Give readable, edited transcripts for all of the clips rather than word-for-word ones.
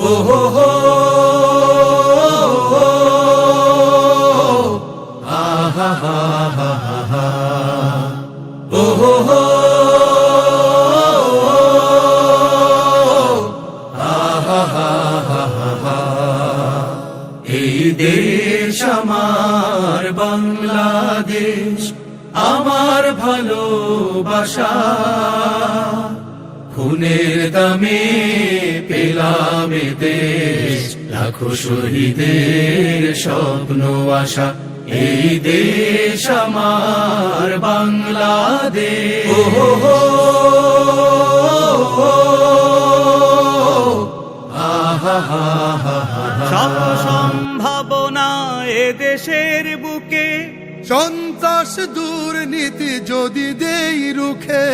ও হো হো, আহা হা হা হা হা, ও হো হো, আহা হা হা হা হা। এই দেশ আমার বাংলাদেশ, আমার ভালোবাসা, খুনের দামে পেলাম এ দেশ, লাখো শহীদের স্বপ্ন আশা। এই দেশ আমার বাংলাদেশ। ও হো হো, আহা হা হা হা। শত সম্ভাবনা এ দেশের বুকে, সন্ত্রাস দুর্নীতি যদি দেই রুখে,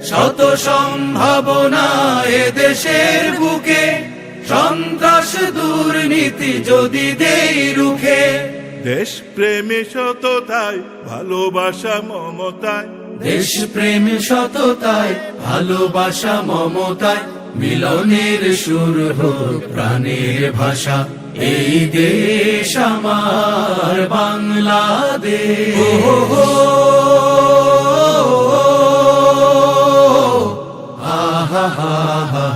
শত সম্ভাবনা এ দেশের বুকে, সন্ত্রাস দুর্নীতি যদি দেই রুখে। দেশ প্রেমে সততায় ভালোবাসা মমতায়, দেশ প্রেম সততায় ভালোবাসা মমতায়, মিলনের সুর হোক প্রাণের ভাষা। এই দেশ আমার বাংলাদেশ। ও হো হো, আহা হা হা